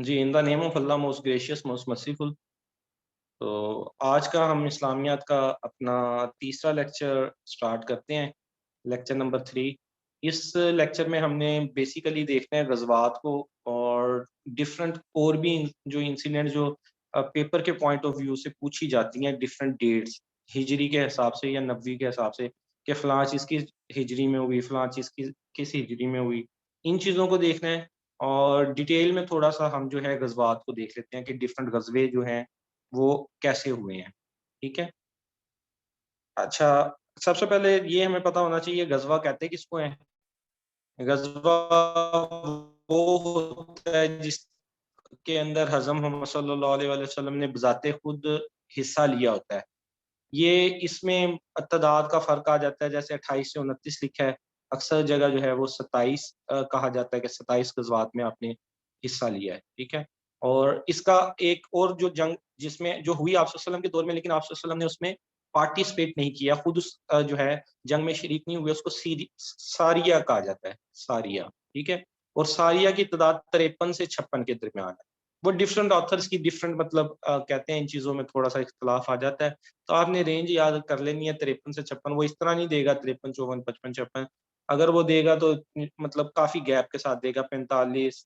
G, in the name of Allah most gracious most merciful. تو آج کا ہم اسلامیات کا اپنا تیسرا لیکچر سٹارٹ کرتے ہیں، لیکچر نمبر 3۔ اس لیکچر میں ہم نے بیسیکلی دیکھنا ہے غزوات کو، اور ڈفرینٹ اور بھی جو انسیڈنٹ جو پیپر کے پوائنٹ آف ویو سے پوچھی جاتی ہیں ڈفرینٹ ڈیٹس، ہجری کے حساب سے یا نبوی کے حساب سے، کہ فلاں چیز کی ہجری میں ہوئی، فلاں چیز کی کس ہجری میں ہوئی، ان چیزوں کو دیکھنا ہے۔ اور ڈیٹیل میں تھوڑا سا ہم جو ہے غزوات کو دیکھ لیتے ہیں کہ ڈفرینٹ غزوے جو ہیں وہ کیسے ہوئے ہیں، ٹھیک ہے۔ اچھا، سب سے پہلے یہ ہمیں پتہ ہونا چاہیے غزوہ کہتے کس کو ہیں۔ غزوہ وہ ہوتا ہے جس کے اندر حضرت محمد صلی اللہ علیہ وآلہ وسلم نے بذات خود حصہ لیا ہوتا ہے۔ یہ اس میں تعداد کا فرق آ جاتا ہے، جیسے 28 سے 29 لکھا ہے، اکثر جگہ جو ہے وہ 27 کہا جاتا ہے کہ 27 غزوات میں آپ نے حصہ لیا ہے، ٹھیک ہے۔ اور اس کا ایک اور جو جنگ جس میں جو ہوئی آپ صلی اللہ علیہ وسلم کے دور میں، لیکن آپ صلی اللہ علیہ وسلم نے اس میں پارٹیسپیٹ نہیں کیا، خود اس جو ہے جنگ میں شریک نہیں ہوئے، اس کو ساریہ کہا جاتا ہے، ساریہ، ٹھیک ہے۔ اور ساریہ کی تعداد 53 سے 56 کے درمیان ہے۔ وہ ڈفرینٹ آتھرس کی ڈفرینٹ مطلب کہتے ہیں، ان چیزوں میں تھوڑا سا اختلاف آ جاتا ہے، تو آپ نے رینج یاد کر لینی ہے 53 سے 56۔ وہ اس طرح نہیں دے گا 53 54 55 56، اگر وہ دے گا تو مطلب کافی گیپ کے ساتھ دے گا، 45،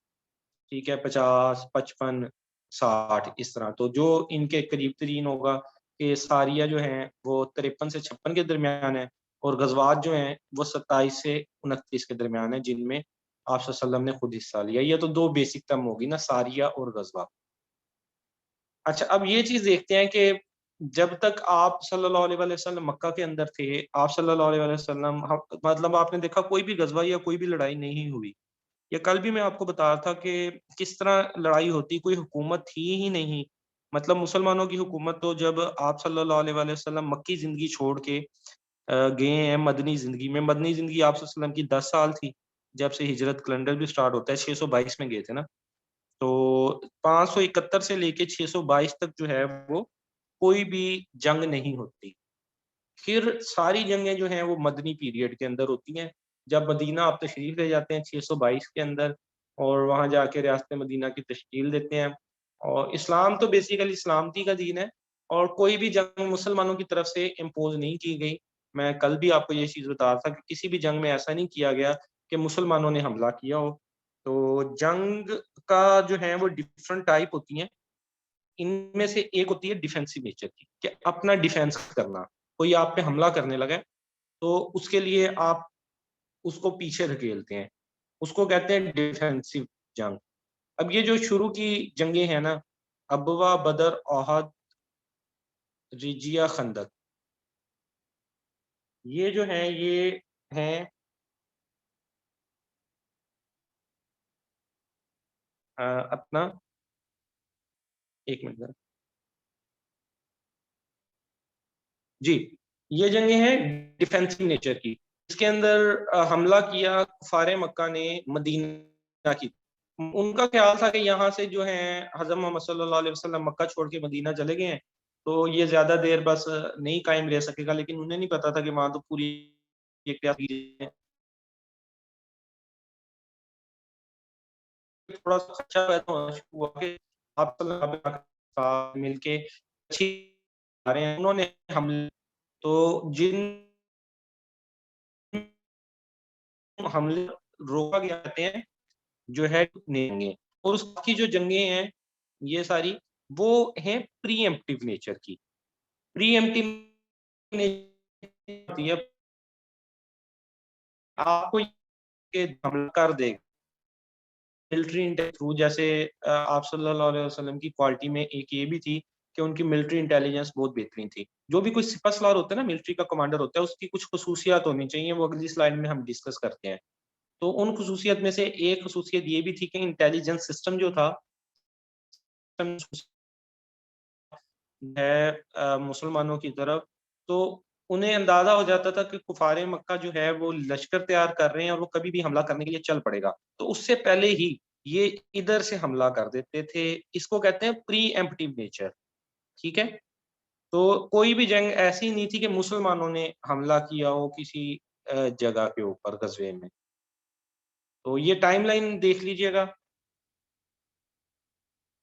ٹھیک ہے، 50 55 60 اس طرح۔ تو جو ان کے قریب ترین ہوگا کہ ساریہ جو ہیں وہ 53 سے 56 کے درمیان ہے، اور غزوات جو ہیں وہ 27 سے 29 کے درمیان ہیں، جن میں آپ صلی اللہ علیہ وسلم نے خود حصہ لیا۔ یہ تو دو بیسک ٹرم ہوگی نا، ساریہ اور غزوہ۔ اچھا، اب یہ چیز دیکھتے ہیں کہ جب تک آپ صلی اللہ علیہ وآلہ وسلم مکہ کے اندر تھے، آپ صلی اللہ علیہ وآلہ وسلم مطلب آپ نے دیکھا کوئی بھی غزوہ یا کوئی بھی لڑائی نہیں ہوئی۔ یا کل بھی میں آپ کو بتا رہا تھا کہ کس طرح لڑائی ہوتی، کوئی حکومت تھی ہی نہیں۔ مطلب مسلمانوں کی حکومت تو جب آپ صلی اللہ علیہ وآلہ وسلم مکی زندگی چھوڑ کے گئے ہیں مدنی زندگی میں۔ مدنی زندگی آپ صلی اللہ علیہ وسلم کی 10 سال تھی، جب سے ہجرت کیلنڈر بھی سٹارٹ ہوتا ہے، 622 میں گئے تھے نا۔ تو 571 سے لے کے 622 تک جو ہے وہ کوئی بھی جنگ نہیں ہوتی۔ پھر ساری جنگیں جو ہیں وہ مدنی پیریڈ کے اندر ہوتی ہیں، جب مدینہ آپ تشریف لے جاتے ہیں 622 کے اندر، اور وہاں جا کے ریاست مدینہ کی تشکیل دیتے ہیں۔ اور اسلام تو بیسیکلی سلامتی کا دین ہے، اور کوئی بھی جنگ مسلمانوں کی طرف سے امپوز نہیں کی گئی۔ میں کل بھی آپ کو یہ چیز بتا رہا تھا کہ کسی بھی جنگ میں ایسا نہیں کیا گیا کہ مسلمانوں نے حملہ کیا ہو۔ تو جنگ کا جو ہے وہ ڈفرنٹ ٹائپ ہوتی ہیں، ان میں سے ایک ہوتی ہے ڈیفینسو نیچر کی، کہ اپنا ڈیفینس کرنا۔ کوئی آپ پہ حملہ کرنے لگا ہے تو اس کے لیے آپ اس کو پیچھے دھکیلتے ہیں، اس کو کہتے ہیں ڈیفینسو جنگ۔ اب یہ جو شروع کی جنگیں ہیں نا، ابوا، بدر، احد، رجیہ، خندق، یہ جو ہیں یہ ہیں اپنا، ایک منٹ جی، یہ جنگیں ہیں ڈیفینسو نیچر کی۔ اس کے اندر حملہ کیا کفار مکہ نے مدینہ کی۔ ان کا خیال تھا کہ یہاں سے جو ہے حضرت محمد صلی اللہ علیہ وسلم مکہ چھوڑ کے مدینہ چلے گئے ہیں، تو یہ زیادہ دیر بس نہیں قائم رہ سکے گا، لیکن انہیں نہیں پتا تھا کہ وہاں تو پوری تھوڑا سا خدشہ پیدا ہونا شروع ہوا کہ آپ صلی اللہ علیہ وسلم مل کے اچھی آ رہے ہیں، انہوں نے حملے، تو جن حملے روکا گیا جاتے ہیں جو ہے جنگیں، اور اس کی جو جنگیں ہیں یہ ساری وہ ہیں پری ایمپٹیو نیچر کی۔ پری ایمپٹیو ہوتی ہے آپ کو یہ حملہ کر دے گا ملٹری تھرو، جیسے آپ صلی اللہ علیہ وسلم کی کوالٹی میں ایک یہ بھی تھی کہ ان کی ملٹری انٹیلیجنس بہت بہترین تھی۔ جو بھی کوئی سپہ سالار ہوتا ہے نا، ملٹری کا کمانڈر ہوتا ہے، اس کی کچھ خصوصیات ہونی چاہیے، وہ اگلی سلائیڈ میں ہم ڈسکس کرتے ہیں۔ تو ان خصوصیت میں سے ایک خصوصیت یہ بھی تھی کہ انٹیلیجنس سسٹم جو تھا ہے مسلمانوں کی طرف، تو انہیں اندازہ ہو جاتا تھا کہ کفار مکہ جو ہے وہ لشکر تیار کر رہے ہیں اور وہ کبھی بھی حملہ کرنے کے لیے چل پڑے گا، تو اس سے پہلے ہی یہ ادھر سے حملہ کر دیتے تھے۔ اس کو کہتے ہیں پری ایمپٹیو نیچر، ٹھیک ہے۔ تو کوئی بھی جنگ ایسی نہیں تھی کہ مسلمانوں نے حملہ کیا ہو کسی جگہ کے اوپر غزوے میں۔ تو یہ ٹائم لائن دیکھ لیجئے گا۔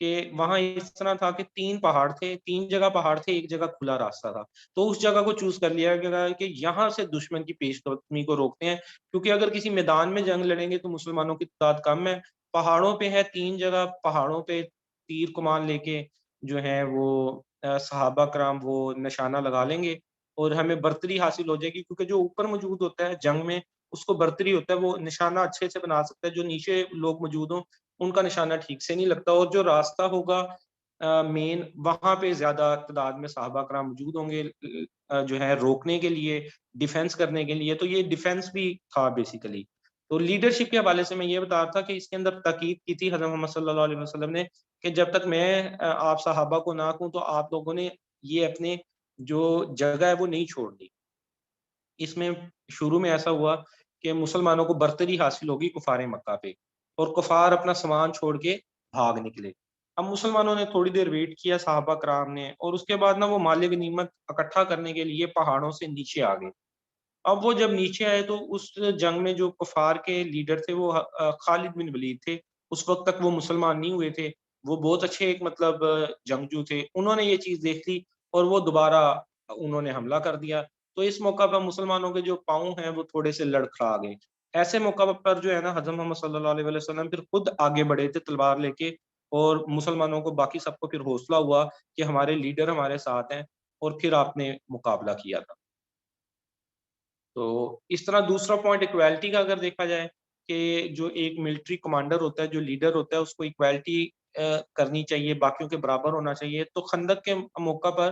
کہ وہاں اس طرح تھا کہ 3 پہاڑ تھے، 3 جگہ پہاڑ تھے، 1 جگہ کھلا راستہ تھا۔ تو اس جگہ کو چوز کر لیا گیا کہ یہاں سے دشمن کی پیش قدمی کو روکتے ہیں، کیونکہ اگر کسی میدان میں جنگ لڑیں گے تو مسلمانوں کی تعداد کم ہے۔ پہاڑوں پہ ہے 3 جگہ، پہاڑوں پہ تیر کمان لے کے جو ہے وہ صحابہ کرام وہ نشانہ لگا لیں گے اور ہمیں برتری حاصل ہو جائے گی، کیونکہ جو اوپر موجود ہوتا ہے جنگ میں اس کو برتری ہوتا ہے، وہ نشانہ اچھے سے بنا سکتا ہے، جو نیچے لوگ موجود ہوں ان کا نشانہ ٹھیک سے نہیں لگتا، اور جو راستہ ہوگا مین وہاں پہ زیادہ تعداد میں صحابہ کرام موجود ہوں گے جو ہے روکنے کے لیے، ڈیفینس کرنے کے لیے۔ تو یہ ڈیفینس بھی تھا بیسیکلی۔ تو لیڈرشپ کے حوالے سے میں یہ بتا رہا تھا کہ اس کے اندر تاکید کی تھی حضرت محمد صلی اللہ علیہ وسلم نے کہ جب تک میں آپ صحابہ کو نہ کہوں تو آپ لوگوں نے یہ اپنے جو جگہ ہے وہ نہیں چھوڑنی۔ اس میں شروع میں ایسا ہوا کہ مسلمانوں کو برتری حاصل ہوگی کفار مکہ پہ، اور کفار اپنا سامان چھوڑ کے بھاگ نکلے۔ اب مسلمانوں نے تھوڑی دیر ویٹ کیا صحابہ کرام نے، اور اس کے بعد نا وہ مال غنیمت اکٹھا کرنے کے لیے پہاڑوں سے نیچے آ گئے۔ اب وہ جب نیچے آئے تو اس جنگ میں جو کفار کے لیڈر تھے وہ خالد بن ولید تھے، اس وقت تک وہ مسلمان نہیں ہوئے تھے، وہ بہت اچھے ایک مطلب جنگجو تھے، انہوں نے یہ چیز دیکھ لی اور وہ دوبارہ انہوں نے حملہ کر دیا۔ تو اس موقع پر مسلمانوں کے جو پاؤں ہیں وہ تھوڑے سے لڑکھڑا گئے۔ ایسے موقع پر جو ہے نا حضرت محمد صلی اللہ علیہ وسلم پھر خود آگے بڑھے تھے تلوار لے کے، اور مسلمانوں کو باقی سب کو پھر حوصلہ ہوا کہ ہمارے لیڈر ہمارے ساتھ ہیں، اور پھر آپ نے مقابلہ کیا تھا۔ تو اس طرح دوسرا پوائنٹ ایکویلٹی کا اگر دیکھا جائے کہ جو ایک ملٹری کمانڈر ہوتا ہے، جو لیڈر ہوتا ہے، اس کو ایکویلٹی کرنی چاہیے، باقیوں کے برابر ہونا چاہیے۔ تو خندق کے موقع پر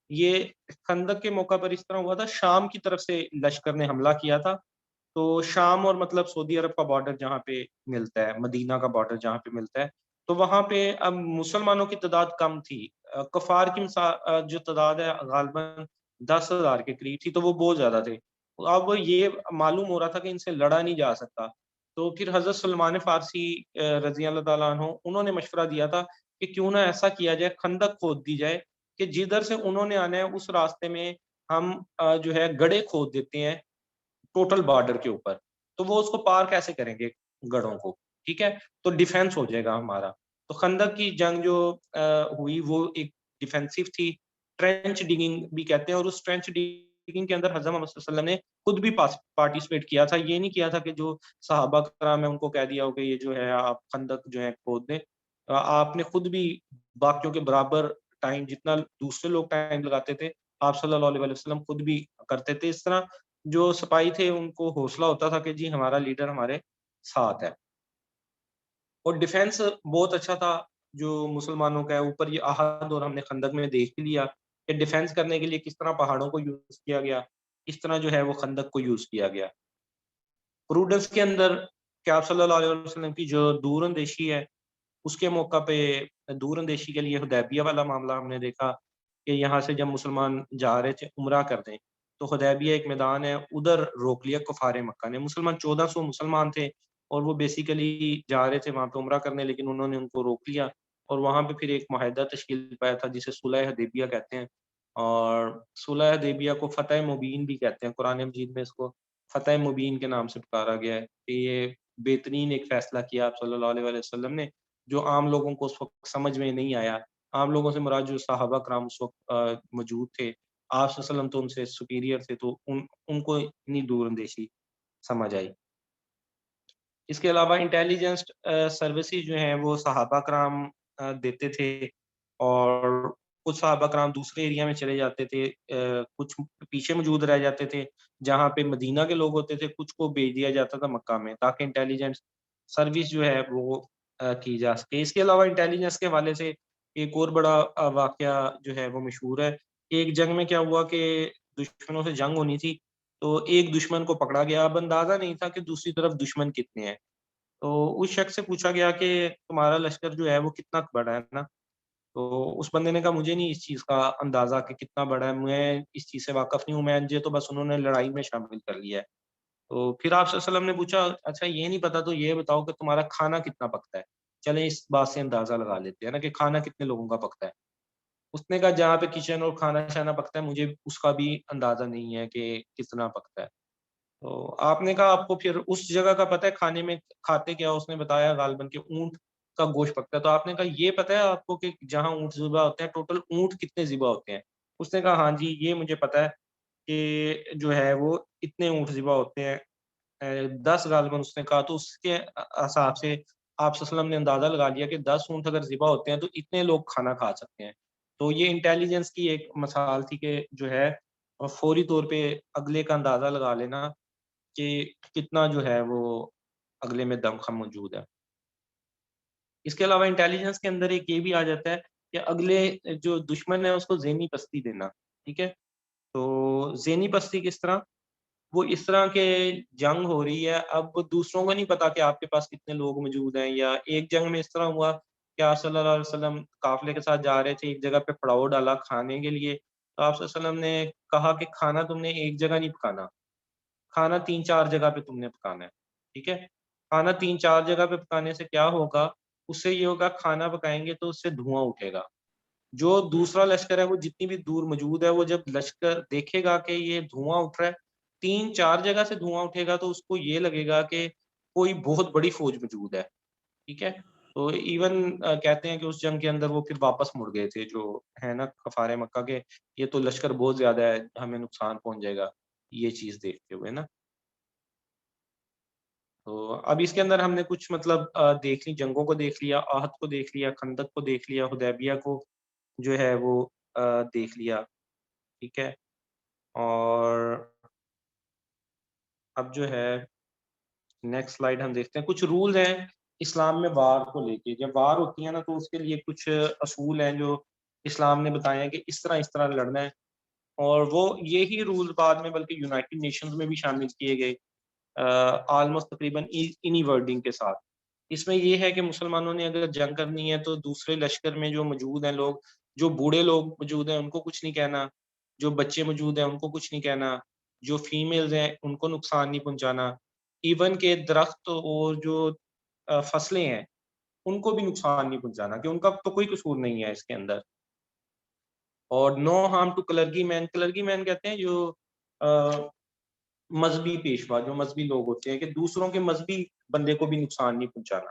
یہ خندق کے موقع پر اس طرح ہوا تھا، شام کی طرف سے لشکر نے حملہ کیا تھا۔ تو شام اور مطلب سعودی عرب کا بارڈر جہاں پہ ملتا ہے، مدینہ کا بارڈر جہاں پہ ملتا ہے، تو وہاں پہ اب مسلمانوں کی تعداد کم تھی، کفار کی جو تعداد ہے غالباً 10,000 کے قریب تھی، تو وہ بہت زیادہ تھے۔ اب یہ معلوم ہو رہا تھا کہ ان سے لڑا نہیں جا سکتا، تو پھر حضرت سلمان فارسی رضی اللہ تعالیٰ عنہ انہوں نے مشورہ دیا تھا کہ کیوں نہ ایسا کیا جائے، خندق کھود دی جائے کہ جدھر سے انہوں نے آنا ہے اس راستے میں ہم جو ہے گڑھے کھود دیتے ہیں ٹوٹل بارڈر کے اوپر، تو وہ اس کو پار کیسے کریں گے گڑھوں کو، ٹھیک ہے، تو ڈیفینس ہو جائے گا ہمارا۔ تو خندق کی جنگ جو ہوئی وہ ایک ڈیفینسو تھی، ٹرینچ ڈگنگ بھی کہتے ہیں، اور اس ٹرینچ ڈگنگ کے اندر حضرت محمد صلی اللہ علیہ وسلم نے خود بھی پارٹیسپیٹ کیا تھا، یہ نہیں کیا تھا کہ جو صحابہ کرام ہیں ان کو کہہ دیا ہو کہ یہ جو ہے آپ خندق جو ہے کھود دیں، آپ نے خود بھی باقیوں کے برابر ٹائم جتنا دوسرے لوگ ٹائم لگاتے تھے آپ صلی اللہ علیہ وسلم خود بھی کرتے تھے۔ اس طرح جو سپاہی تھے ان کو حوصلہ ہوتا تھا کہ جی ہمارا لیڈر ہمارے ساتھ ہے، اور ڈیفینس بہت اچھا تھا جو مسلمانوں کا ہے اوپر یہ عہد، اور ہم نے خندق میں دیکھ بھی لیا کہ ڈیفینس کرنے کے لیے کس طرح پہاڑوں کو یوز کیا گیا، کس طرح جو ہے وہ خندق کو یوز کیا گیا۔ پروڈنس کے اندر کہ آپ صلی اللہ علیہ وسلم کی جو دور اندیشی ہے، اس کے موقع پہ دور اندیشی کے لیے حدیبیہ والا معاملہ ہم نے دیکھا کہ یہاں سے جب مسلمان جا رہے تھے عمرہ کرنے، تو حدیبیہ ایک میدان ہے، ادھر روک لیا کفار مکہ نے۔ مسلمان 1400 مسلمان تھے اور وہ بیسیکلی جا رہے تھے وہاں پہ عمرہ کرنے، لیکن انہوں نے ان کو روک لیا، اور وہاں پہ پھر ایک معاہدہ تشکیل پایا تھا جسے صلح حدیبیہ کہتے ہیں، اور صلح حدیبیہ کو فتح مبین بھی کہتے ہیں، قرآن مجید میں اس کو فتح مبین کے نام سے پکارا گیا ہے کہ یہ بہترین ایک فیصلہ کیا آپ صلی اللہ علیہ وسلم نے، جو عام لوگوں کو اس وقت سمجھ میں نہیں آیا۔ عام لوگوں سے مراد جو صحابہ کرام اس وقت موجود تھے، آپ صلی اللہ علیہ وسلم تو ان سے سپیریئر تھے، تو ان کو اتنی دور اندیشی سمجھ آئی۔ اس کے علاوہ انٹیلیجنس سروسز جو ہیں وہ صحابہ کرام دیتے تھے، اور کچھ صحابہ کرام دوسرے ایریا میں چلے جاتے تھے، کچھ پیچھے موجود رہ جاتے تھے جہاں پہ مدینہ کے لوگ ہوتے تھے، کچھ کو بھیج دیا جاتا تھا مکہ میں تاکہ انٹیلیجنس سروس جو ہے وہ کی جا سکے۔ اس کے علاوہ انٹیلیجنس کے حوالے سے ایک اور بڑا واقعہ جو ہے وہ مشہور ہے۔ ایک جنگ میں کیا ہوا کہ دشمنوں سے جنگ ہونی تھی، تو ایک دشمن کو پکڑا گیا، اب اندازہ نہیں تھا کہ دوسری طرف دشمن کتنے ہیں، تو اس شخص سے پوچھا گیا کہ تمہارا لشکر جو ہے وہ کتنا بڑا ہے نا، تو اس بندے نے کہا مجھے نہیں اس چیز کا اندازہ کہ کتنا بڑا ہے، میں اس چیز سے واقف نہیں ہوں، مجھے تو بس انہوں نے لڑائی میں شامل کر لیا ہے۔ تو پھر آپ صلی اللہ علیہ وسلم نے پوچھا اچھا یہ نہیں پتا تو یہ بتاؤ کہ تمہارا کھانا کتنا پکتا ہے، چلیں اس بات سے اندازہ لگا لیتے ہیں نا کہ کھانا کتنے لوگوں کا پکتا ہے۔ اس نے کہا جہاں پہ کچن اور کھانا شانا پکتا ہے مجھے اس کا بھی اندازہ نہیں ہے کہ کتنا پکتا ہے۔ تو آپ نے کہا آپ کو پھر اس جگہ کا پتہ ہے کھانے میں کھاتے کیا، اس نے بتایا غالباً کہ اونٹ کا گوشت پکتا ہے۔ تو آپ نے کہا یہ پتہ ہے آپ کو کہ جہاں اونٹ ذبح ہوتے ہیں ٹوٹل اونٹ کتنے ذبح ہوتے ہیں؟ اس نے کہا ہاں جی یہ مجھے پتہ ہے کہ جو ہے وہ اتنے اونٹ ذبح ہوتے ہیں، 10 غالباً اس نے کہا، تو اس کے حساب سے آپ صلی اللہ علیہ وسلم نے اندازہ لگا لیا کہ 10 اونٹ اگر ذبح ہوتے ہیں تو اتنے لوگ کھانا کھا سکتے ہیں۔ تو یہ انٹیلیجنس کی ایک مثال تھی کہ جو ہے فوری طور پہ اگلے کا اندازہ لگا لینا کہ کتنا جو ہے وہ اگلے میں دم خم موجود ہے۔ اس کے علاوہ انٹیلیجنس کے اندر ایک یہ بھی آ جاتا ہے کہ اگلے جو دشمن ہے اس کو ذہنی پستی دینا، ٹھیک ہے؟ تو ذہنی پستی کس طرح؟ وہ اس طرح کے جنگ ہو رہی ہے، اب دوسروں کو نہیں پتا کہ آپ کے پاس کتنے لوگ موجود ہیں، یا ایک جنگ میں اس طرح ہوا کہ آپ صلی اللہ علیہ وسلم قافلے کے ساتھ جا رہے تھے، ایک جگہ پہ پڑاؤ ڈالا کھانے کے لیے، تو آپ صلی اللہ علیہ وسلم نے کہا کہ کھانا تم نے ایک جگہ نہیں پکانا، کھانا 3-4 جگہ پہ تم نے پکانا ہے، ٹھیک ہے؟ کھانا 3-4 جگہ پہ پکانے سے کیا ہوگا؟ اس سے یہ ہوگا کھانا پکائیں گے تو اس سے دھواں اٹھے گا، جو دوسرا لشکر ہے وہ جتنی بھی دور موجود ہے، وہ جب لشکر دیکھے گا کہ یہ دھواں اٹھ رہا ہے، 3-4 جگہ سے دھواں اٹھے گا تو اس کو یہ لگے گا کہ کوئی بہت بڑی فوج موجود ہے، ٹھیک ہے؟ تو ایون کہتے ہیں کہ اس جنگ کے اندر وہ پھر واپس مڑ گئے تھے جو ہے نا کفار مکہ کے، یہ تو لشکر بہت زیادہ ہے، ہمیں نقصان پہنچ جائے گا یہ چیز دیکھتے ہوئے نا۔ تو اب اس کے اندر ہم نے کچھ مطلب دیکھ لی، جنگوں کو دیکھ لیا، آہد کو دیکھ لیا، خندق کو دیکھ لیا، حدیبیہ کو جو ہے وہ دیکھ لیا، ٹھیک ہے؟ اور اب جو ہے نیکسٹ سلائیڈ ہم دیکھتے ہیں، کچھ رولز ہیں اسلام میں وار کو لے کے۔ جب وار ہوتی ہے نا تو اس کے لیے کچھ اصول ہیں جو اسلام نے بتائے ہیں کہ اس طرح لڑنا ہے، اور وہ یہی رول بعد میں بلکہ یونائٹڈ نیشنز میں بھی شامل کیے گئے، آلموسٹ تقریباً انہی ورڈنگ کے ساتھ۔ اس میں یہ ہے کہ مسلمانوں نے اگر جنگ کرنی ہے تو دوسرے لشکر میں جو موجود ہیں لوگ، جو بوڑھے لوگ موجود ہیں ان کو کچھ نہیں کہنا، جو بچے موجود ہیں ان کو کچھ نہیں کہنا، جو فیمیلز ہیں ان کو نقصان نہیں پہنچانا، ایون کہ درخت اور جو فصلیں ہیں ان کو بھی نقصان نہیں پہنچانا، کہ ان کا تو کوئی قصور نہیں ہے اس کے اندر۔ اور نو ہارم ٹو کلرگی مین، کلرگی مین کہتے ہیں جو مذہبی پیشوا، جو مذہبی لوگ ہوتے ہیں، کہ دوسروں کے مذہبی بندے کو بھی نقصان نہیں پہنچانا،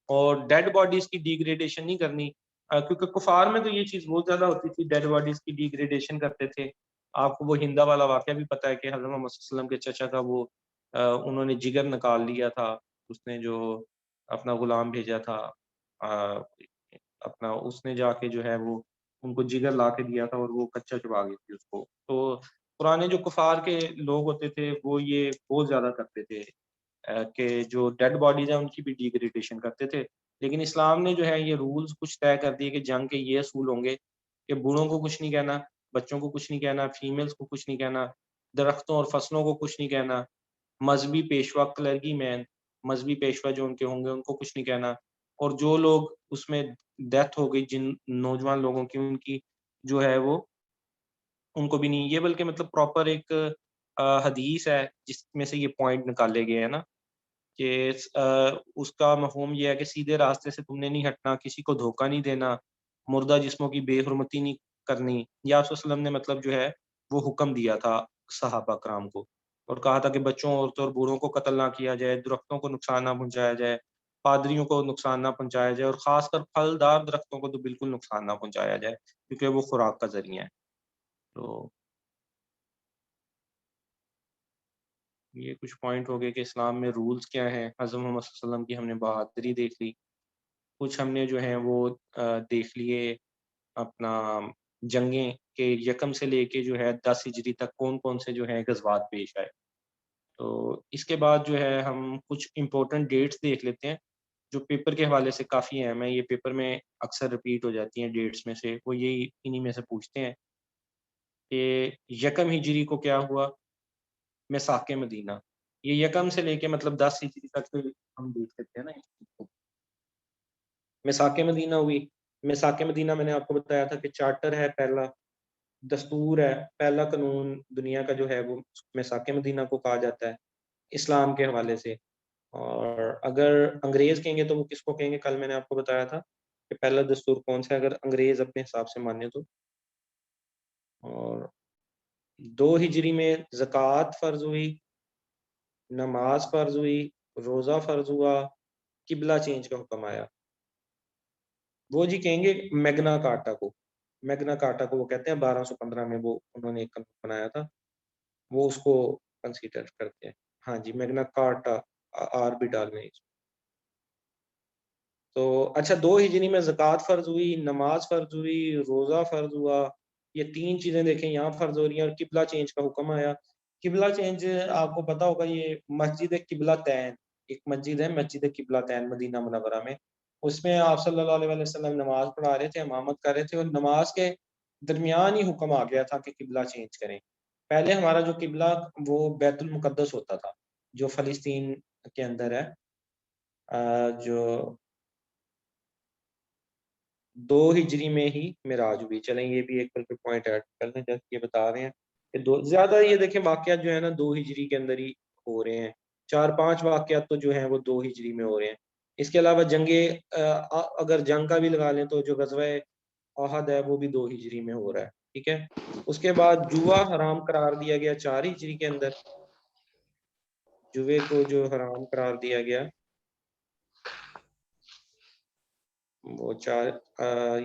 اور ڈیڈ باڈیز کی ڈیگریڈیشن نہیں کرنی، کیونکہ کفار میں تو یہ چیز بہت زیادہ ہوتی تھی، ڈیڈ باڈیز کی ڈیگریڈیشن کرتے تھے۔ آپ کو وہ ہندا والا واقعہ بھی پتہ ہے کہ حضرت محمد صلی اللہ علیہ وسلم کے چچا کا وہ انہوں نے جگر نکال لیا تھا، اس نے جو اپنا غلام بھیجا تھا، اپنا اس نے جا کے جو ہے وہ ان کو جگر لا کے دیا تھا اور وہ کچا چبا گئی تھی اس کو۔ تو پرانے جو کفار کے لوگ ہوتے تھے وہ یہ بہت زیادہ کرتے تھے کہ جو ڈیڈ باڈیز ہیں ان کی بھی ڈیگریڈیشن کرتے تھے۔ لیکن اسلام نے جو ہے یہ رولز کچھ طے کر دیے کہ جنگ کے یہ اصول ہوں گے کہ بوڑھوں کو کچھ نہیں کہنا، بچوں کو کچھ نہیں کہنا، فیمیلز کو کچھ نہیں کہنا، درختوں اور فصلوں کو کچھ نہیں کہنا، مذہبی پیشوا کلرگی مین، مذہبی پیشوا جو ان کے ہوں گے ان کو کچھ نہیں کہنا، اور جو لوگ اس میں ڈیتھ ہو گئی جن نوجوان لوگوں کی، ان کی جو ہے وہ ان کو بھی نہیں، یہ بلکہ مطلب پراپر ایک حدیث ہے جس میں سے یہ پوائنٹ نکالے گئے ہیں نا، کہ اس کا مفہوم یہ ہے کہ سیدھے راستے سے تم نے نہیں ہٹنا، کسی کو دھوکہ نہیں دینا، مردہ جسموں کی بے حرمتی نہیں کرنی۔ یا آپ صلی اللہ علیہ وسلم نے مطلب جو ہے وہ حکم دیا تھا صحابہ کرام کو، اور کہا تھا کہ بچوں، عورتوں اور بوڑھوں کو قتل نہ کیا جائے، درختوں کو نقصان نہ پہنچایا جائے، پادریوں کو نقصان نہ پہنچایا جائے، اور خاص کر پھلدار درختوں کو تو بالکل نقصان نہ پہنچایا جائے کیونکہ وہ خوراک کا ذریعہ ہے۔ تو یہ کچھ پوائنٹ ہو گئے کہ اسلام میں رولز کیا ہیں، حضرت محمد صلی اللہ علیہ وسلم کی ہم نے بہادری دیکھ لی، کچھ ہم نے جو ہیں وہ دیکھ لیے اپنا جنگیں کے یکم سے لے کے جو ہے 10 ہجری تک کون کون سے جو ہیں غزوات پیش آئے۔ تو اس کے بعد جو ہے ہم کچھ امپورٹنٹ ڈیٹس دیکھ لیتے ہیں جو پیپر کے حوالے سے کافی اہم ہے، یہ پیپر میں اکثر رپیٹ ہو جاتی ہیں ڈیٹس میں سے، وہ یہی انہی میں سے پوچھتے ہیں کہ یکم ہجری کو کیا ہوا؟ میثاق مدینہ، یہ یکم سے لے کے مطلب 10 ہجری تک ہم دیکھ سکتے ہیں نا اس چیز کو۔ میثاق مدینہ ہوئی، میثاق مدینہ میں نے آپ کو بتایا تھا کہ چارٹر ہے پہلا، دستور ہے، پہلا قانون دنیا کا جو ہے وہ میثاق مدینہ کو کہا جاتا ہے اسلام کے حوالے سے۔ اور اگر انگریز کہیں گے تو وہ کس کو کہیں گے؟ کل میں نے آپ کو بتایا تھا کہ پہلا دستور کون سا ہے اگر انگریز اپنے حساب سے مانے تو۔ اور 2 ہجری میں زکوٰۃ فرض ہوئی، نماز فرض ہوئی، روزہ فرض ہوا، قبلہ چینج کا حکم آیا۔ وہ جی کہیں گے میگنا کارٹا کو، میگنا کارٹا کو وہ کہتے ہیں 1215 میں وہ انہوں نے ایک قانون بنایا تھا، وہ اس کو کنسیڈر کرتے ہیں. ہاں جی میگنا کارٹا، آر بھی ڈالنے. تو اچھا 2 ہجری میں زکوٰۃ فرض ہوئی، نماز فرض ہوئی، روزہ فرض ہوا، یہ 3 چیزیں دیکھیں یہاں فرض ہو رہی ہیں. اور قبلہ چینج کا حکم آیا. قبلہ چینج آپ کو پتا ہوگا، یہ مسجد قبلہ تین، ایک مسجد ہے مسجد قبلہ تین مدینہ منورہ میں، اس میں آپ صلی اللہ علیہ وسلم نماز پڑھا رہے تھے، امامت کر رہے تھے، اور نماز کے درمیان ہی حکم آ گیا تھا کہ قبلہ چینج کریں. پہلے ہمارا جو قبلہ وہ بیت المقدس ہوتا تھا جو فلسطین کے اندر ہے. جو 2 ہجری میں ہی معراج ہوئی. چلیں یہ بھی ایک بلکہ پوائنٹ ایڈ کر لیں، جیسے یہ بتا رہے ہیں کہ زیادہ یہ دیکھیں واقعات جو ہے نا 2 ہجری کے اندر ہی ہو رہے ہیں. 4-5 واقعات تو جو ہیں وہ 2 ہجری میں ہو رہے ہیں. اس کے علاوہ اگر جنگ کا بھی لگا لیں تو جو غزوہ احد ہے وہ بھی 2 ہجری میں ہو رہا ہے. ٹھیک ہے. اس کے بعد جوا حرام قرار دیا گیا 4 ہجری کے اندر، جوے کو جو حرام قرار دیا گیا وہ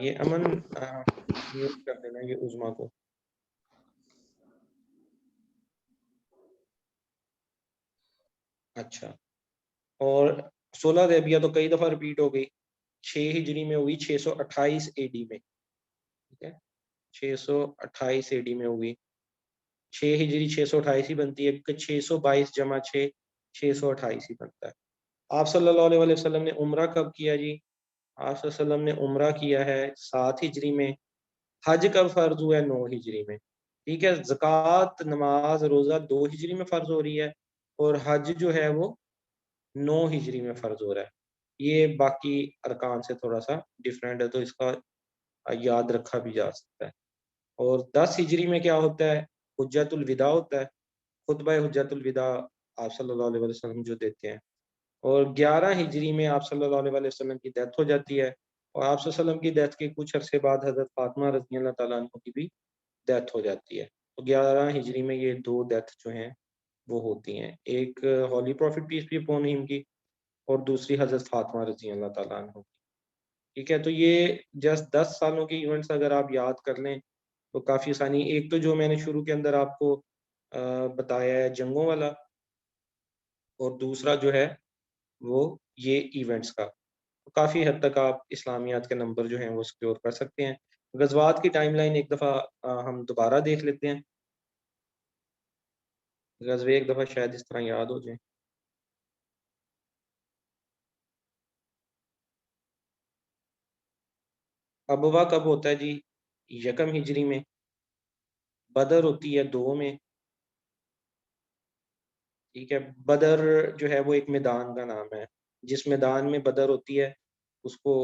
یہ امن میوٹ کر دینا یہ عظما کو. اچھا. اور 16 ریبیہ تو کئی دفعہ ریپیٹ ہو گئی. 6 ہجری میں ہوئی، 628 AD میں. ٹھیک ہے، 628 AD میں ہوئی. 6 ہجری 628 ہی بنتی ہے، کہ 622 جمع 6 628 ہی بنتا ہے. آپ صلی اللہ علیہ وسلم نے عمرہ کب کیا جی؟ آپ صلی اللہ علیہ وسلم نے عمرہ کیا ہے 7 ہجری میں. حج کب فرض ہوا ہے؟ 9 ہجری میں. ٹھیک ہے. زکوٰۃ، نماز، روزہ 2 ہجری میں فرض ہو رہی ہے، اور حج جو ہے وہ 9 ہجری میں فرض ہو رہا ہے. یہ باقی ارکان سے تھوڑا سا ڈفرینٹ ہے، تو اس کا یاد رکھا بھی جا سکتا ہے. اور 10 ہجری میں کیا ہوتا ہے؟ حجت الوداع ہوتا ہے، خطبہ حجت الوداع آپ صلی اللہ علیہ وسلم جو دیتے ہیں. اور 11 ہجری میں آپ صلی اللہ علیہ وسلم کی ڈیتھ ہو جاتی ہے، اور آپ صلی اللہ علیہ وسلم کی ڈیتھ کے کچھ عرصے بعد حضرت فاطمہ رضی اللہ تعالیٰ عنہ کی بھی ڈیتھ ہو جاتی ہے. تو 11 ہجری میں یہ 2 ڈیتھ جو ہیں وہ ہوتی ہیں، ایک ہولی پروفٹ پیس بھی اپون ہم کی، اور دوسری حضرت فاطمہ رضی اللہ تعالیٰ عنہ کی. ٹھیک ہے. تو یہ جسٹ 10 سالوں کے ایونٹس اگر آپ یاد کر لیں تو کافی آسانی. ایک تو جو میں نے شروع کے اندر آپ کو بتایا ہے جنگوں والا، اور دوسرا جو ہے وہ یہ ایونٹس کا. کافی حد تک آپ اسلامیات کے نمبر جو ہیں وہ سکیور کر سکتے ہیں. غزوات کی ٹائم لائن ایک دفعہ ہم دوبارہ دیکھ لیتے ہیں. غزوے ایک دفعہ شاید اس طرح یاد ہو جائیں. ابوا کب ہوتا ہے جی؟ 1 ہجری میں. بدر ہوتی ہے 2 میں. ٹھیک ہے. بدر جو ہے وہ ایک میدان کا نام ہے، جس میدان میں بدر ہوتی ہے اس کو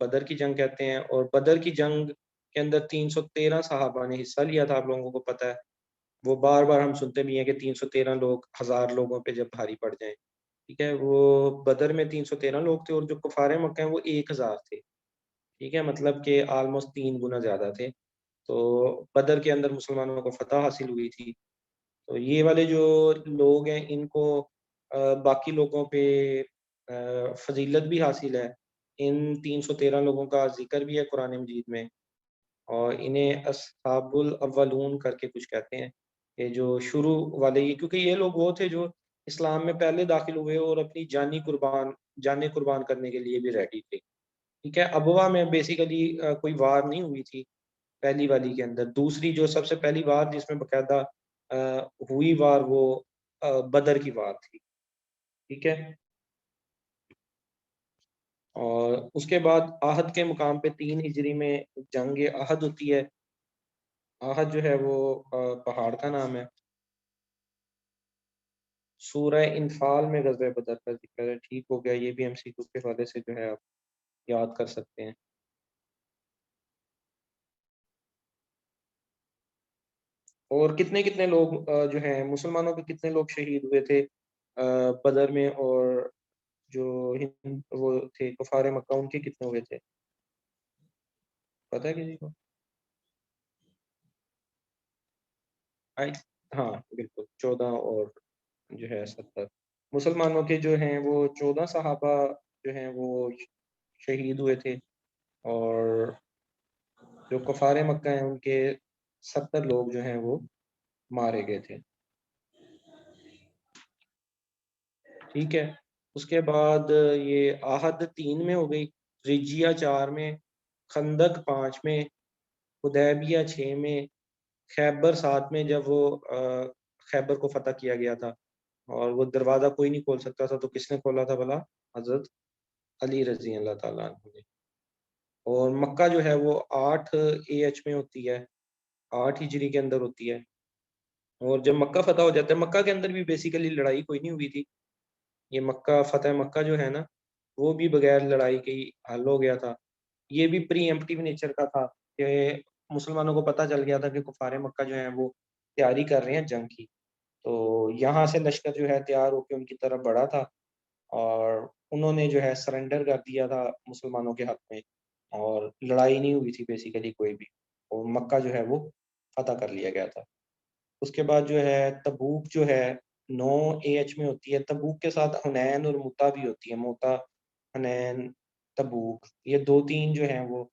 بدر کی جنگ کہتے ہیں. اور بدر کی جنگ کے اندر 313 صحابہ نے حصہ لیا تھا، آپ لوگوں کو پتہ ہے. وہ بار بار ہم سنتے بھی ہیں کہ 313 لوگ 1000 لوگوں پہ جب بھاری پڑ جائیں. ٹھیک ہے. وہ بدر میں 313 لوگ تھے، اور جو کفار مکہ ہیں وہ 1000 تھے. ٹھیک ہے. مطلب کہ آلموسٹ 3 گنا زیادہ تھے. تو بدر کے اندر مسلمانوں کو فتح حاصل ہوئی تھی. تو یہ والے جو لوگ ہیں ان کو باقی لوگوں پہ فضیلت بھی حاصل ہے. ان 313 لوگوں کا ذکر بھی ہے قرآن مجید میں، اور انہیں اصحاب الاولون کر کے کچھ کہتے ہیں، کہ جو شروع والے، یہ کیونکہ یہ لوگ وہ تھے جو اسلام میں پہلے داخل ہوئے اور اپنی جانیں قربان کرنے کے لیے بھی ریڈی تھے. ٹھیک ہے. ابوا میں بیسیکلی کوئی وار نہیں ہوئی تھی پہلی والی کے اندر. دوسری جو سب سے پہلی وار جس میں باقاعدہ ہوئی وار، وہ بدر کی وار تھی. ٹھیک ہے. اور اس کے بعد احد کے مقام پہ 3 ہجری میں جنگ احد ہوتی ہے. احد جو ہے وہ پہاڑ کا نام ہے. سورہ انفال میں غزوہ بدر کا ذکر ہے. ٹھیک ہو گیا. یہ بھی ایم سی کیو کے حوالے سے جو ہے آپ یاد کر سکتے ہیں. اور کتنے کتنے لوگ جو ہیں مسلمانوں کے کتنے لوگ شہید ہوئے تھے بدر میں، اور جو وہ تھے کفار مکہ ان کے کتنے ہوئے تھے؟ پتہ ہے کسی کو؟ ہاں بالکل 14 اور جو ہے 70. مسلمانوں کے جو ہیں وہ 14 صحابہ جو ہیں وہ شہید ہوئے تھے. اور جو کفار مکہ ہیں ان کے 70 لوگ جو ہیں وہ مارے گئے تھے. ٹھیک ہے. اس کے بعد یہ آہد 3 میں ہو گئی، رجیہ 4 میں، خندق 5 میں، حدیبیہ 6 میں، خیبر 7 میں جب وہ خیبر کو فتح کیا گیا تھا اور وہ دروازہ کوئی نہیں کھول سکتا تھا تو کس نے کھولا تھا بھلا؟ حضرت علی رضی اللہ تعالیٰ عنہ نے. اور مکہ جو ہے وہ 8 AH میں ہوتی ہے، 8 ہجری کے اندر ہوتی ہے. اور جب مکہ فتح ہو جاتا ہے، مکہ کے اندر بھی بیسیکلی لڑائی کوئی نہیں ہوئی تھی. یہ مکہ فتح مکہ جو ہے نا وہ بھی بغیر لڑائی کے ہی حل ہو گیا تھا. یہ بھی پری ایمپٹیو نیچر کا تھا کہ مسلمانوں کو پتہ چل گیا تھا کہ کفار مکہ جو ہیں وہ تیاری کر رہے ہیں جنگ کی. تو یہاں سے لشکر جو ہے تیار ہو کے ان کی طرف بڑھا تھا اور انہوں نے جو ہے سرنڈر کر دیا تھا مسلمانوں کے حق میں، اور لڑائی نہیں ہوئی تھی بیسیکلی کوئی بھی، اور مکہ جو ہے وہ فتح کر لیا گیا تھا. اس کے بعد جو ہے تبوک جو ہے 9 AH میں ہوتی ہے. تبوک کے ساتھ حنین اور موتا بھی ہوتی ہے، موتا، حنین، تبوک، یہ 2-3 جو ہیں وہ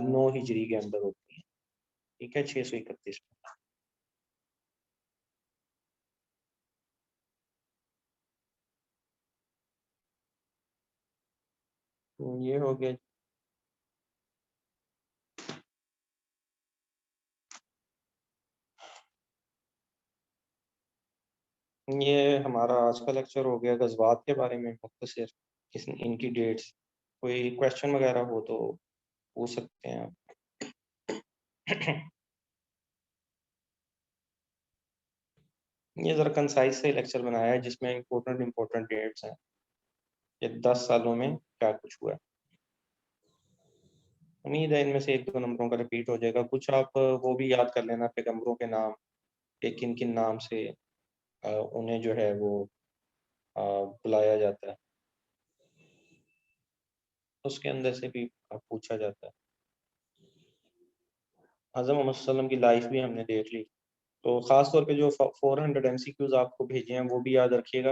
9 ہجری کے اندر ہوتی ہیں. ٹھیک ہے، 631 میں. تو یہ ہو گیا. یہ ہمارا آج کا لیکچر ہو گیا غزوات کے بارے میں مختصر، ان کی ڈیٹس. کوئی کویشچن وغیرہ ہو تو پوچھ سکتے ہیں آپ. یہ ذرا کنسائز سے لیکچر بنایا ہے جس میں امپورٹنٹ ڈیٹس ہیں کہ 10 سالوں میں کیا کچھ ہوا ہے. امید ہے ان میں سے 1-2 نمبروں کا رپیٹ ہو جائے گا. کچھ آپ وہ بھی یاد کر لینا پیغمبروں کے نام کہ کن کن نام سے انہیں جو ہے وہ بلایا جاتا ہے. اس کے اندر سے بھی پوچھا جاتا ہے. حضرت محمد صلی اللہ علیہ وسلم کی لائف بھی ہم نے دیکھ لی. تو خاص طور پہ جو 400 MCQs آپ کو بھیجے ہیں وہ بھی یاد رکھیے گا.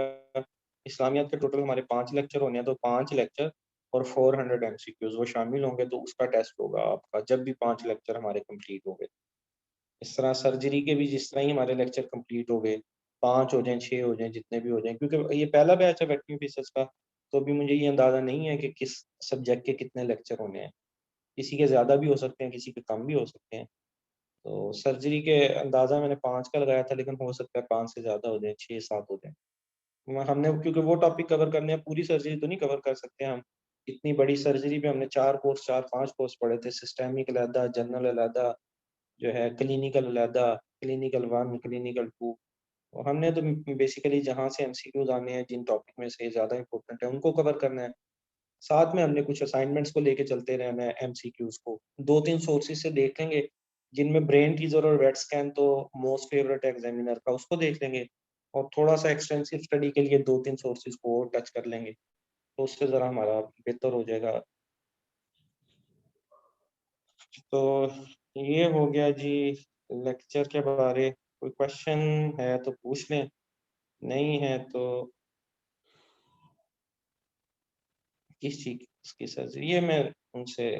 اسلامیات کے ٹوٹل ہمارے 5 لیکچر ہونے ہیں، تو 5 لیکچر اور 400 MCQs وہ شامل ہوں گے تو اس کا ٹیسٹ ہوگا آپ کا جب بھی 5 لیکچر ہمارے کمپلیٹ ہو گئے. اس طرح سرجری کے بھی جس طرح ہی ہمارے لیکچر کمپلیٹ ہو گئے، 5 ہو جائیں 6 ہو جائیں جتنے بھی ہو جائیں، کیونکہ یہ پہلا بیچ ہے ویٹرنری فیسز کا، تو بھی مجھے یہ اندازہ نہیں ہے کہ کس سبجیکٹ کے کتنے لیکچر ہونے ہیں. کسی کے زیادہ بھی ہو سکتے ہیں، کسی کے کم بھی ہو سکتے ہیں. تو سرجری کے اندازہ میں نے 5 کا لگایا تھا، لیکن ہو سکتا ہے 5 سے زیادہ ہو جائیں، 6-7 ہو جائیں. ہم نے کیونکہ وہ ٹاپک کور کرنے ہیں، پوری سرجری تو نہیں کور کر سکتے ہم. اتنی بڑی سرجری پہ ہم نے 4-5 کورس پڑھے تھے، سسٹمک علیحدہ، جنرل علیحدہ، جو ہے کلینیکل علیحدہ، کلینیکل 1، کلینیکل 2. ہم نے تو بیسیکلی جہاں سے MCQs آنے ہیں جن ٹاپک میں سے زیادہ امپورٹنٹ ہے ان کو کور کرنا ہے. ساتھ میں ہم نے کچھ اسائنمنٹس کو لے کے چلتے رہنا ہے. MCQs کو 2-3 سورسز سے دیکھ لیں گے، جن میں برین ٹیزر اور ویٹ سکین تو موسٹ فیوریٹ ایگزامینر کا، اس کو دیکھ لیں گے، اور تھوڑا سا ایکسٹینسو اسٹڈی کے لیے 2-3 سورسز کو اور ٹچ کر لیں گے، تو اس سے ذرا ہمارا بہتر ہو جائے گا. تو یہ ہو گیا جی لیکچر کے بارے. کوئی کوشچن ہے تو پوچھ لیں، نہیں ہے تو کس چیز کی سرجری، یہ میں ان سے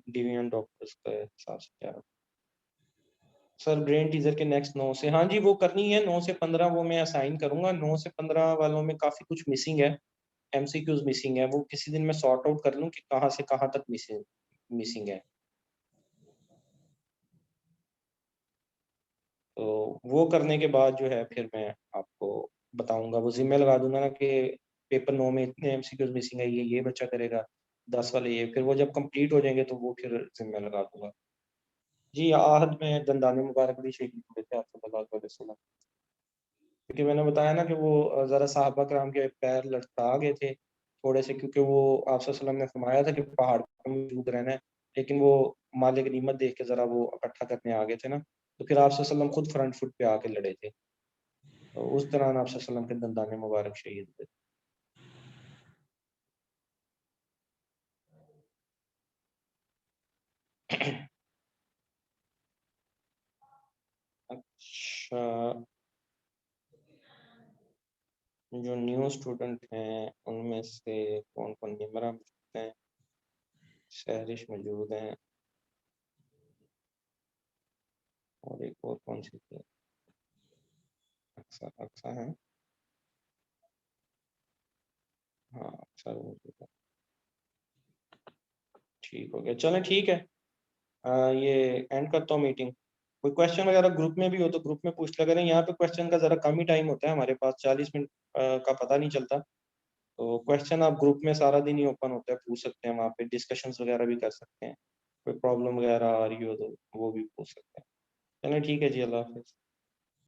ڈیوین ڈاکٹرز کا حساب سے کیا سر. برین ٹیزر کے نیکسٹ 9 سے، ہاں جی وہ کرنی ہے. 9 سے 15 وہ میں اسائن کروں گا. 9 سے 15 والوں میں کافی کچھ مسنگ ہے، MCQs مسنگ ہے. وہ کسی دن میں سارٹ آؤٹ کر لوں کہ کہاں سے کہاں تک مسنگ ہے. تو وہ کرنے کے بعد جو ہے پھر میں آپ کو بتاؤں گا، وہ ذمہ لگا دوں گا نا کہ پیپر 9 میں اتنے MCQs مسنگ ہے، یہ بچہ کرے گا، 10 والے یہ. پھر وہ جب کمپلیٹ ہو جائیں گے تو وہ پھر ذمہ لگا دوں گا. جی آہد میں دندان مبارک بھی شہید ہوئے تھے آپ صلی اللہ علیہ وسلم، کیونکہ میں نے بتایا نا کہ وہ ذرا صحابہ کرام کے پیر لٹکا گئے تھے تھوڑے سے، کیونکہ وہ آپ صلی اللہ علیہ وسلم نے فرمایا تھا کہ پہاڑ پر موجود رہنا ہے، لیکن وہ مالک غنیمت دیکھ کے ذرا وہ اکٹھا کرنے آ گئے تھے نا، تو پھر آپ صلی اللہ علیہ وسلم خود فرنٹ فٹ پہ آ کے لڑے تھے. تو اس دوران آپ صلی اللہ علیہ وسلم کے دندان مبارک شہید ہوئے. اچھا، جو نیو اسٹوڈنٹ ہیں ان میں سے کون کون نمبر ہیں؟ سہرش موجود ہیں، اور ایک اور کون سی تھی؟ اکثر ہیں، ہاں اکثر موجود ہے۔ ٹھیک ہو گیا، چلیں ٹھیک ہے، یہ اینڈ کرتا ہوں میٹنگ۔ کوئی کوشچن وغیرہ گروپ میں بھی ہو تو گروپ میں پوچھ لیا کریں، یہاں پہ کوشچن کا ذرا کم ہی ٹائم ہوتا ہے ہمارے پاس، 40 منٹ کا پتہ نہیں چلتا، تو کوشچن آپ گروپ میں سارا دن ہی اوپن ہوتا ہے، پوچھ سکتے ہیں وہاں پہ، ڈسکشنز وغیرہ بھی کر سکتے ہیں، کوئی پرابلم وغیرہ آ رہی ہو تو وہ بھی پوچھ سکتے ہیں۔ چلیں ٹھیک ہے جی، اللہ حافظ۔